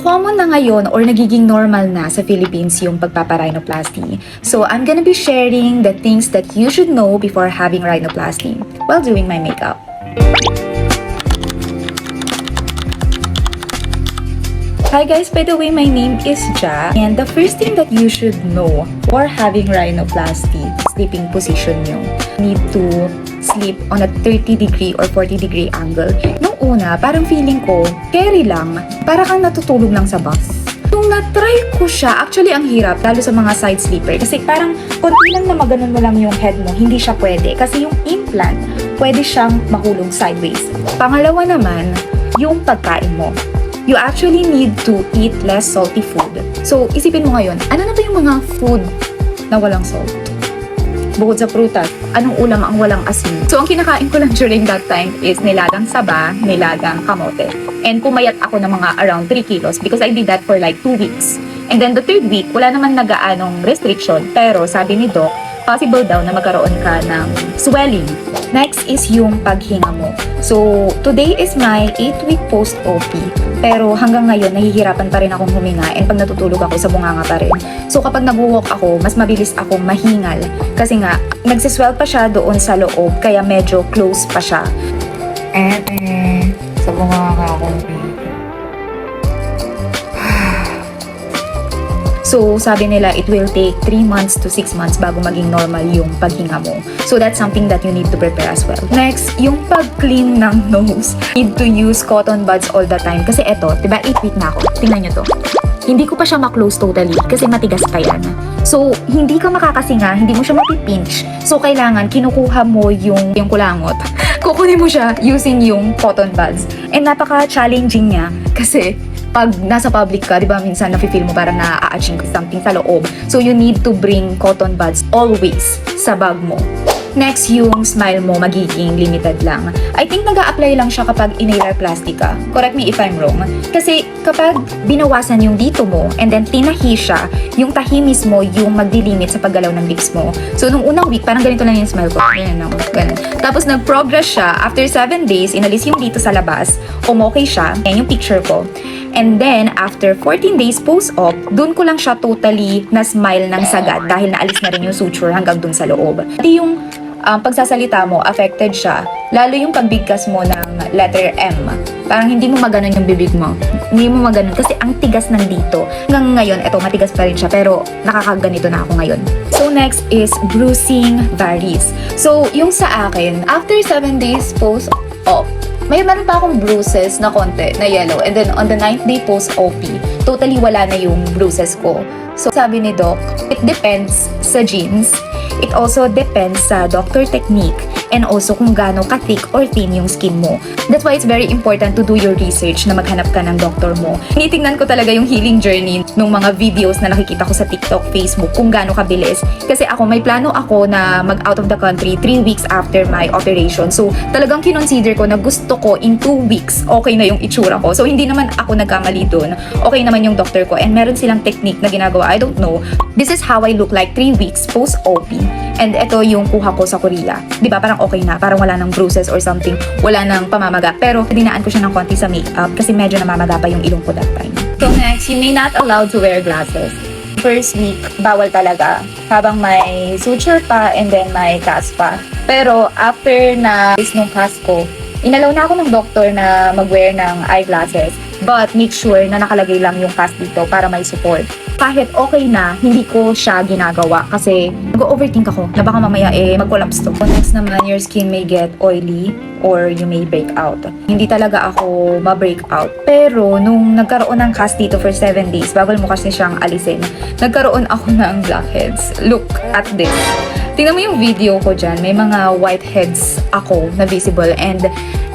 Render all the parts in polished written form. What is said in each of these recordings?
common na ngayon or nagiging normal na sa Philippines yung pagpaparhinoplasty. So I'm gonna be sharing the things that you should know before having rhinoplasty while doing my makeup. Hi guys, by the way, my name is Ja, and the first thing that you should know for having rhinoplasty, sleeping position nyo. Need to sleep on a 30-degree or 40-degree angle. Nung una, parang feeling ko, carry lang, para kang natutulog lang sa bus. Nung na-try ko siya, actually ang hirap, lalo sa mga side sleeper. Kasi parang konti lang na maganon mo lang yung head mo, hindi siya pwede. Kasi yung implant, pwede siyang mahulog sideways. Pangalawa naman, yung pagkain mo. You actually need to eat less salty food. So, isipin mo ngayon, ano na ba yung mga food na walang salt? Bukod sa prutas, anong ulam ang walang asin? So, ang kinakain ko lang during that time is nilagang saba, nilagang kamote. And pumayat ako ng mga around 3 kilos because I did that for like 2 weeks. And then the third week, wala naman nagaanong restriction. Pero sabi ni Doc, possible daw na magkaroon ka ng swelling. Next is yung paghinga mo. So, today is my 8-week post-OP. Pero hanggang ngayon, nahihirapan pa rin akong huminga and pag natutulog ako, sa bunganga pa rin. So, kapag nag-walk ako, mas mabilis akong mahingal. Kasi nga, nagsiswell pa siya doon sa loob, kaya medyo close pa siya. Sa bunganga akong So, sabi nila, it will take 3 months to 6 months bago maging normal yung paghinga mo. So, that's something that you need to prepare as well. Next, yung pag-clean ng nose. Need to use cotton buds all the time. Kasi eto, diba 8 week na ako. Tingnan nyo to. Hindi ko pa siya ma-close totally kasi matigas pa yan. So, hindi ka makakasinga, hindi mo siya mapipinch. So, kailangan kinukuha mo yung kulangot. Kukunin mo siya using yung cotton buds. And napaka-challenging niya kasi pag nasa public ka, di ba, minsan nafe-feel mo parang na-a-achieve something sa loob. So, you need to bring cotton buds always sa bag mo. Next, yung smile mo magiging limited lang. I think nag-a-apply lang siya kapag inhaler-plastic ka. Correct me if I'm wrong. Kasi kapag binawasan yung dito mo and then tinahi siya, yung tahi mismo yung magdilimit sa paggalaw ng lips mo. So, nung unang week, parang ganito lang yung smile ko. Ganyan ako. Ganun. Tapos, nag-progress siya. After 7 days, inalis yung dito sa labas. Okay siya. Yan yung picture ko. And then, after 14 days post-op, dun ko lang siya totally na-smile ng sagad dahil naalis na rin yung suture hanggang dun sa loob. Pati yung pagsasalita mo, affected siya. Lalo yung pagbigkas mo ng letter M. Parang hindi mo maganon yung bibig mo. Hindi mo maganon kasi ang tigas ng dito. Hanggang ngayon, eto, matigas pa rin siya pero nakakaganito na ako ngayon. So next is bruising varies. So yung sa akin, after 7 days post-op, meron pa akong bruises na konti, na yellow. And then on the 9th day post-OP, totally wala na yung bruises ko. So sabi ni Doc, it depends sa genes. It also depends sa doctor technique and also kung gaano ka-thick or thin yung skin mo. That's why it's very important to do your research na maghanap ka ng doctor mo. Tinitingnan ko talaga yung healing journey nung mga videos na nakikita ko sa TikTok, Facebook, kung gaano kabilis. Kasi ako, may plano ako na mag-out of the country 3 weeks after my operation. So, talagang kinonsider ko na gusto ko in 2 weeks, okay na yung itsura ko. So, hindi naman ako nagkamali dun. Okay naman yung doctor ko and meron silang technique na ginagawa. I don't know. This is how I look like 3 weeks post-OP. And ito yung kuha ko sa Korea. Diba, parang okay na. Parang wala ng bruises or something. Wala ng pamamaga. Pero dinaan ko siya ng konti sa makeup kasi medyo namamaga pa yung ilong ko that time. So next, you may not allowed to wear glasses. First week, bawal talaga. Habang may suture pa and then may cast pa. Pero after na nung cast ko, inalaw na ako ng doctor na mag-wear ng eyeglasses. But make sure na nakalagay lang yung cast dito para may support. Kahit okay na, hindi ko siya ginagawa kasi nag-overthink ako na baka mamaya mag-collapse to. Next naman, your skin may get oily or you may break out. Hindi talaga ako ma-break out. Pero nung nagkaroon ng cast dito for 7 days, bagal mo kasi siyang alisin, nagkaroon ako ng blackheads. Look at this. Tingnan mo yung video ko dyan, may mga whiteheads ako na visible and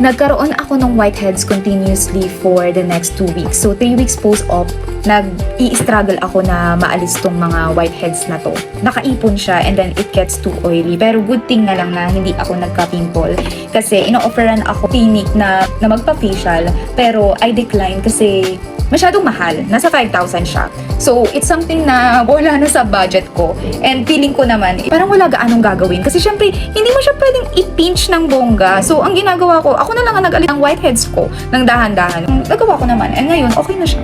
nagkaroon ako ng whiteheads continuously for the next 2 weeks. So 3 weeks post-op, nag-i-struggle ako na maalis tong mga whiteheads na to. Nakaipon siya and then it gets too oily. Pero good thing na lang na hindi ako nagka-pimple kasi ino-offeran ako clinic na magpa-facial pero I decline kasi masyadong mahal. Nasa 5,000 siya. So, it's something na wala na sa budget ko. And feeling ko naman, parang wala gaanong gagawin. Kasi syempre, hindi mo siya pwedeng i-pinch ng bongga. So, ang ginagawa ko, ako na lang ang nag-alit ng whiteheads ko ng dahan-dahan. Nagawa ko naman. And ngayon, okay na siya.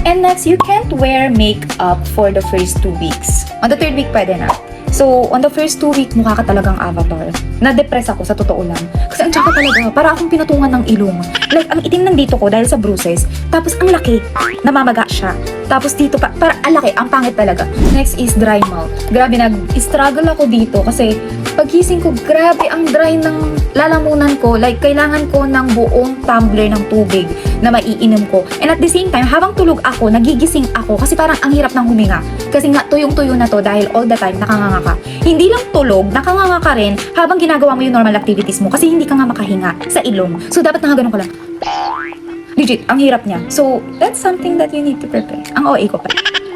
And next, you can't wear makeup for the first 2 weeks. On the 3rd week, pwede na. So, on the first 2 week, mukha ka talagang avatar. Na-depress ako, sa totoo lang. Kasi ang tsaka talaga, para akong pinutungan ng ilong. Like, ang itim ng dito ko dahil sa bruises. Tapos, ang laki. Namamaga siya. Tapos dito pa, para ang laki, ang pangit talaga. Next is dry mouth. Grabe, nag-struggle ako dito kasi pagkising ko, grabe ang dry ng lalamunan ko. Like, kailangan ko ng buong tumbler ng tubig na maiinom ko. And at the same time, habang tulog ako, nagigising ako kasi parang ang hirap ng huminga. Kasi nga, tuyong-tuyo na to dahil all the time nakanganga ka. Hindi lang tulog, nakanganga ka rin habang ginagawa mo yung normal activities mo kasi hindi ka nga makahinga sa ilong. So, dapat nakaganon ka lang. Legit, ang hirap niya. So, that's something that you need to prepare. Ang OA ko pa.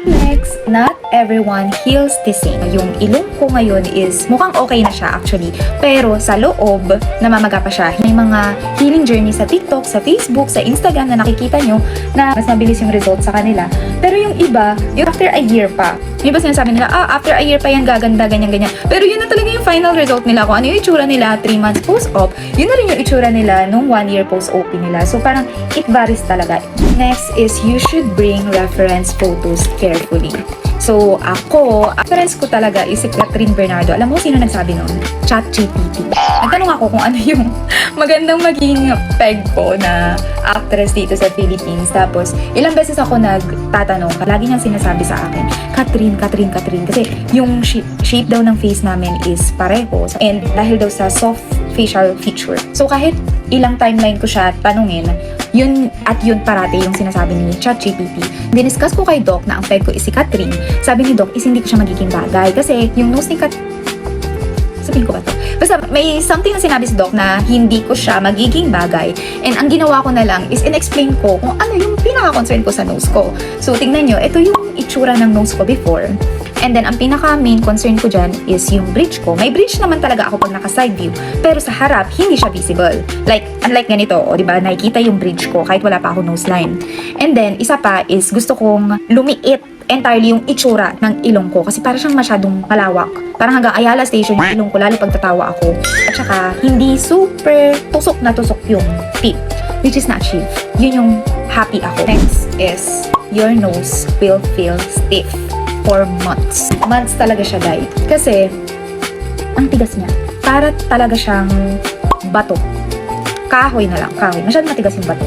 Next, not everyone heals the same. Yung ilong ko ngayon is mukhang okay na siya actually. Pero sa loob, namamaga pa siya. May mga healing journey sa TikTok, sa Facebook, sa Instagram na nakikita nyo na mas mabilis yung result sa kanila. Pero yung iba, yung after a year pa. Yung iba sinasabi nila, after a year pa yan gaganda, ganyan-ganyan. Pero yun na talaga yung final result nila. Kung ano yung itsura nila 3 months post-op, yun na rin yung itsura nila nung 1 year post-op nila. So parang it varies talaga. Next is you should bring reference photos carefully. So, ako, reference ko talaga is si Catherine Bernardo. Alam mo sino nagsabi nun? ChatGPT. Nagtanong ako kung ano yung magandang maging peg ko na actress dito sa Philippines. Tapos, ilang beses ako nagtatanong. Lagi niyang sinasabi sa akin, Catherine. Kasi yung shape daw ng face namin is pareho. And dahil daw sa soft facial feature. So, kahit ilang timeline ko siya tanungin, yun at yun parati yung sinasabi ni ChatGPT. Diniscuss ko kay Doc na ang peg ko is si Catherine. Sabi ni Doc is hindi ko siya magiging bagay kasi yung nose ni sabihin ko ba to? Basta may something na sinabi si Doc na hindi ko siya magiging bagay. And ang ginawa ko na lang is in-explain ko kung ano yung pinaka-concern ko sa nose ko. So tingnan nyo, ito yung itsura ng nose ko before. And then, ang pinaka-main concern ko dyan is yung bridge ko. May bridge naman talaga ako pag naka-side view. Pero sa harap, hindi siya visible. Like, unlike ganito, o diba, nakikita yung bridge ko kahit wala pa ako nose line. And then, isa pa is gusto kong lumiit entirely yung itsura ng ilong ko. Kasi para siyang masyadong malawak. Parang hanggang Ayala Station yung ilong ko, lalo pag tatawa ako. At saka, hindi super tusok na tusok yung tip. Which is na-achieve. Yun yung happy ako. Next is, your nose will feel stiff for months. Months talaga siya, guys. Kasi, ang tigas niya. Para talaga siyang bato. Kahoy na lang, kahoy. Masyadong matigas yung bato.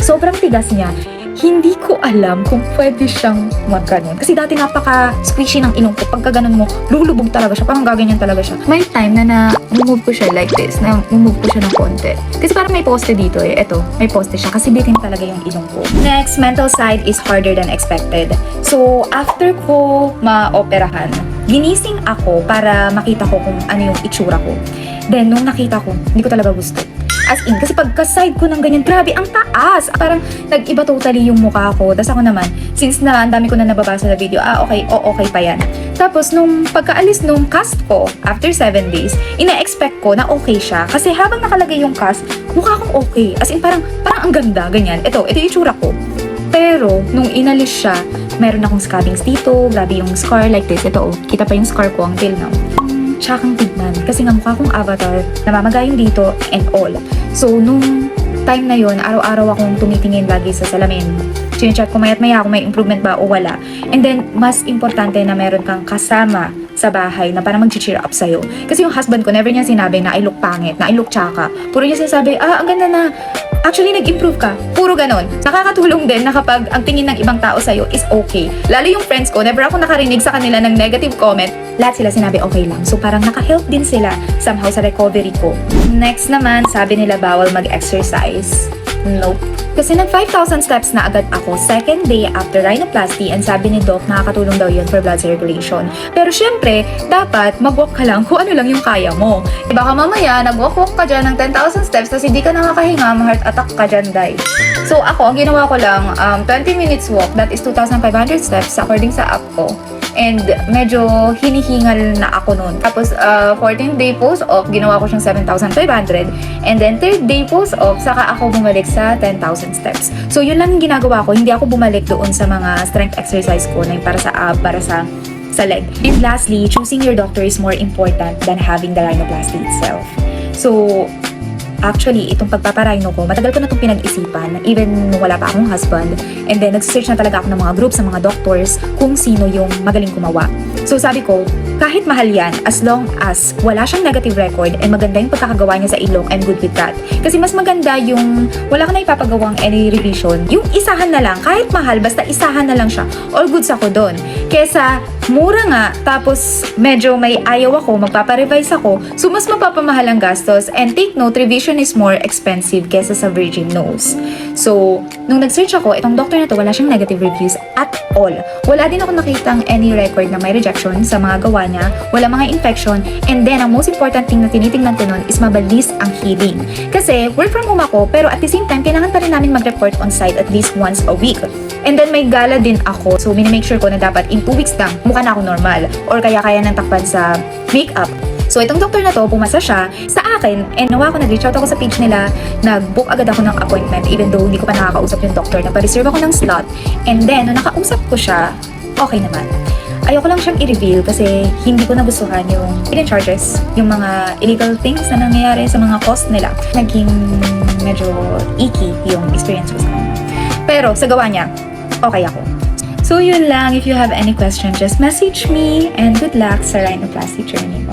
Sobrang tigas niya. Hindi ko alam kung pwede siyang magganon. Kasi dati napaka-squishy ng ilong ko. Pagka ganon mo, lulubog talaga siya. Parang gaganyan talaga siya. May time na move ko siya like this. Na-move ko siya ng konti. Kasi parang may poste dito eh. Eto, may poste siya. Kasi bitin talaga yung ilong ko. Next, mental side is harder than expected. So, after ko ma-operahan, ginising ako para makita ko kung ano yung itsura ko. Then, nung nakita ko, hindi ko talaga gusto. As in, kasi pagka-side ko ng ganyan, grabe, ang taas! Parang nag-iba totally yung mukha ko. Tapos ako naman, since na ang dami ko na nababasa sa video, okay pa yan. Tapos, nung pagkaalis nung cast ko, after 7 days, ina-expect ko na okay siya. Kasi habang nakalagay yung cast, mukha akong okay. As in, parang ang ganda, ganyan. Ito yung itsura ko. Pero, nung inalis siya, meron akong scabbings dito, grabe yung scar like this. Ito, kita pa yung scar ko until now. Tsakang tignan. Kasi nga mukha kong avatar, namamagayin dito and all. So, nung time na yon, araw-araw akong tumitingin lagi sa salamin. Chinecheck ko maya't maya kung may improvement ba o wala. And then, mas importante na meron kang kasama sa bahay na para mag-cheer up sa'yo. Kasi yung husband ko, never niya sinabi na I look pangit, na I look tsaka. Puro niya sinasabi, ang ganda na. Actually, nag-improve ka. Puro ganon. Nakakatulong din na kapag ang tingin ng ibang tao sa'yo is okay. Lalo yung friends ko, never ako nakarinig sa kanila ng negative comment. Lahat sila sinabi okay lang. So parang naka-help din sila somehow sa recovery ko. Next naman, sabi nila bawal mag-exercise. Nope. Kasi nag 5,000 steps na agad ako second day after rhinoplasty and sabi ni Doc nakakatulong daw yun for blood circulation. Pero syempre, dapat mag-walk ka lang kung ano lang yung kaya mo. Baka mamaya, nag-walk-walk ka dyan ng 10,000 steps tapos hindi ka nakakahinga, ma-heart attack ka dyan, guys. So ako, ang ginawa ko lang, 20 minutes walk, that is 2,500 steps according sa app ko. And medyo hinihingal na ako nun. Tapos 14th day post-op, ginawa ko siyang 7,500. And then 3rd day post-op, saka ako bumalik sa 10,000 steps. So yun lang yung ginagawa ko. Hindi ako bumalik doon sa mga strength exercise ko na yung para sa ab, para sa leg. And lastly, choosing your doctor is more important than having the rhinoplasty itself. So, actually, itong pagpaparino ko, matagal ko na itong pinag-isipan, even nung wala pa akong husband. And then, nag-search na talaga ako ng mga groups, ng mga doctors, kung sino yung magaling kumawa. So, sabi ko, kahit mahal yan, as long as wala siyang negative record and maganda yung pagkakagawa niya sa ilong, I'm good with that. Kasi mas maganda yung wala ka na ipapagawang any revision. Yung isahan na lang, kahit mahal, basta isahan na lang siya. All goods ako doon. Kesa, mura nga, tapos medyo may ayaw ako, magpaparevise ako, so mas mapapamahal ang gastos. And take note, revision is more expensive kesa sa virgin nose. So, nung nag-search ako, itong doctor na to, wala siyang negative reviews at all. Wala din ako nakitang any record na may rejection sa mga gawa niya, wala mga infection, and then, ang most important thing na tinitingnan ko nun is mabilis ang healing. Kasi, work from home ako, pero at the same time, kailangan pa rin namin mag-report on site at least once a week. And then, may gala din ako, so minimake sure ko na dapat in 2 weeks lang, mukha na ako normal, or kaya ng takpan sa makeup. So, itong doktor na to, pumasa siya sa akin, and nawa ako, nag-reach out ako sa page nila, nag-book agad ako ng appointment, even though hindi ko pa nakakausap yung doktor, nagpa-reserve ako ng slot, and then, nung nakausap ko siya, okay naman. Ayoko lang siyang i-reveal kasi hindi ko nagustuhan yung hidden charges, yung mga illegal things na nangyayari sa mga cost nila. Naging medyo icky yung experience ko sa kanya. Pero sa gawa niya, okay ako. So yun lang, if you have any question, just message me, and good luck sa rhinoplasty journey mo.